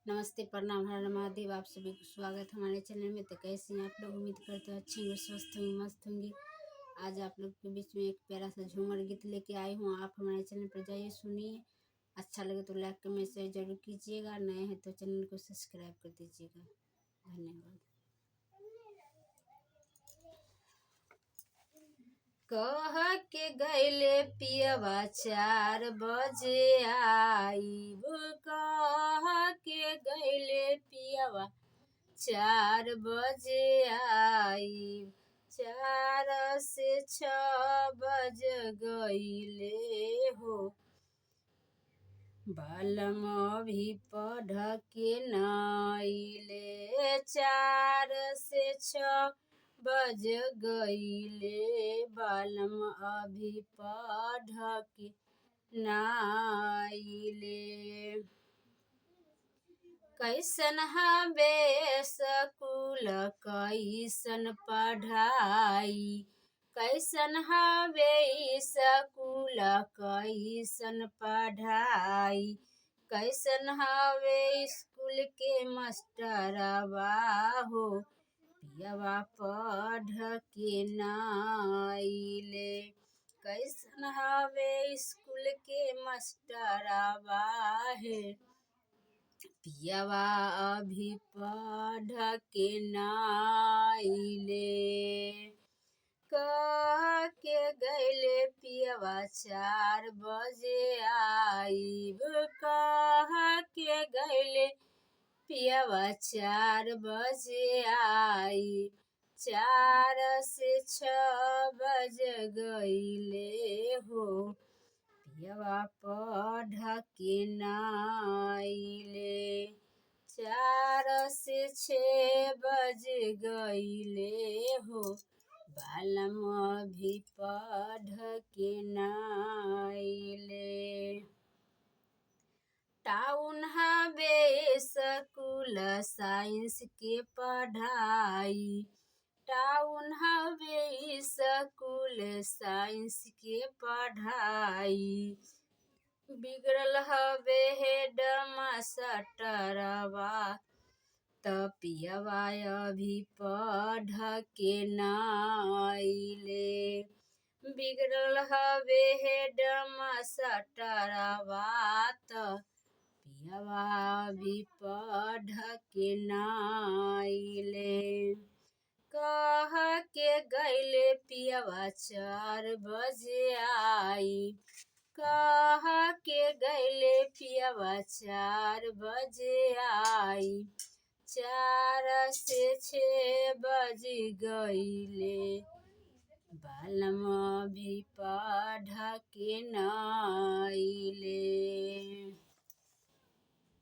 नमस्ते, प्रणाम, हर हर महादेव। आप सभी को स्वागत है हमारे चैनल में। तो कैसे हैं आप लोग? उम्मीद करते हैं अच्छी होंगे, स्वस्थ होंगे, मस्त होंगे। आज आप लोग के बीच में एक प्यारा सा झूमर गीत लेके आई हूँ। आप हमारे चैनल पर जाइए, सुनिए। अच्छा लगे तो लाइक कमेंट शेयर जरूर कीजिएगा। नए हैं तो चैनल को सब्सक्राइब कर दीजिएगा। धन्यवाद। कह के गैले पियवा 4 बजे आईब। कह के गैले पियवा 4 बजे आईब। 4 से 6 बज गईले हो। बालम भी पढ़ के नइले। 4 से 6 बज गईले। बालम अभी पढ़ के नाइले। कैसन हवे स्कूल कैसन पढ़ाई। कैसन हवे स्कूल कैसन पढ़ाई। कैसन हवे स्कूल के मास्टरवा हो। पियवा पढ़ के नाइले। कैसन हवे स्कूल के मास्टरवा है। पियवा अभी पढ़ के नाइले। कह के गैले पियवा 4 बजे आईब। कह के गैले पियवा 4 बजे आईब। 4 से 6 बज गईले हो। पियवा पढ़ के नाइले। 4 से 6 बज गईले हो। बालम भी पढ़ के नाइले। टाउन हवे स्कूल साइंस के पढ़ाई। टाउन हवे स्कूल साइंस के पढ़ाई। बिगड़ल हवे हेड मास्टरवा। त पियवा अभी पढ़ के नाइले। बिगड़ल हवे हेड मास्टरवा। त पियवा अभी पढ़ के नाइले। कह के गैले पियवा 4 बजे आईब। कह के गैले पियवा 4 बजे आईब। 4 से 6 बज गईले। बालम भी पढ़ के नाइले।